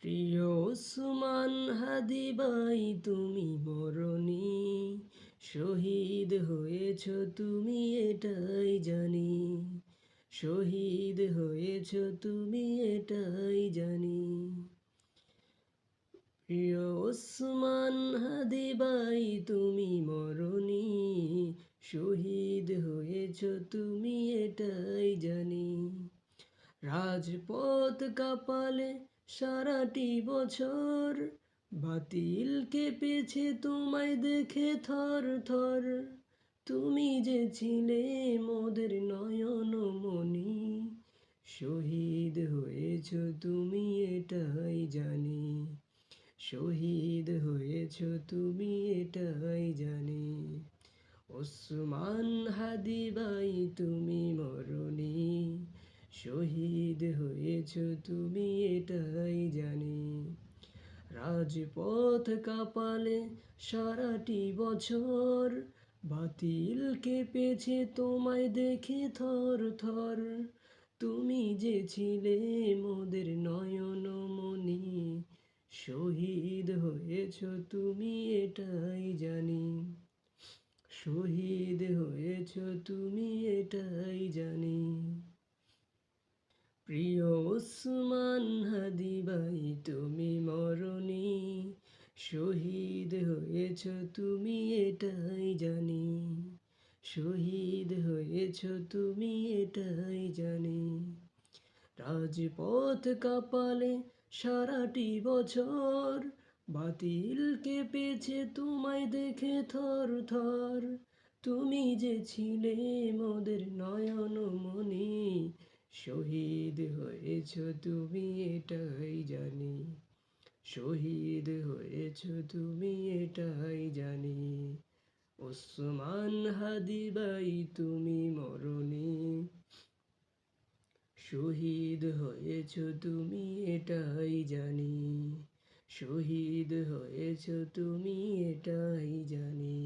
প্রিয় ওসমান হাদি ভাই, তুমি মরণি, শহীদ হয়েছ তুমি এটাই জানি। শহীদ হয়েছ তুমি এটাই জানি। প্রিয় ওসমান হাদি ভাই, তুমি মরণি, শহীদ হয়েছ তুমি এটাই জানি। রাজপথ কাঁপালে সারাটি বছর, বাতিল কেঁপেছে তোমায় দেখে থর থর। তুমি যে ছিলে মোদের নয়ন মনি, শহীদ হয়েছ তুমি এটাই জানি। শহীদ হয়েছ তুমি এটাই জানি। ওসমান হাদি ভাই, তুমি মরণি, শহীদ হয়েছ তুমি এটাই জানি। রাজপথ কাঁপালে সারাটি বছর, বাতিল কেঁপেছে তোমায় দেখে থর থর। তুমি যে ছিলে মোদের নয়ন মনি, শহীদ হয়েছ তুমি এটাই জানি। শহীদ হয়েছ তুমি এটাই জানি। প্রিয় ওসমান হাদি ভাই, তুমি মরণি, শহীদ হয়েছ তুমি এটাই জানি। শহীদ হয়েছ তুমি এটাই জানি। রাজপথ কাঁপালে সারাটি বছর, বাতিল কেঁপেছে তোমায় দেখে থর থর। তুমি যে ছিলে মোদের নয়ন মনি, শহীদ হয়েছ তুমি এটাই জানি। শহীদ হয়েছ তুমি এটাই জানি। ওসমান হাদি ভাই, তুমি মরণি, শহীদ হয়েছ তুমি এটাই জানি। শহীদ হয়েছ তুমি এটাই জানি।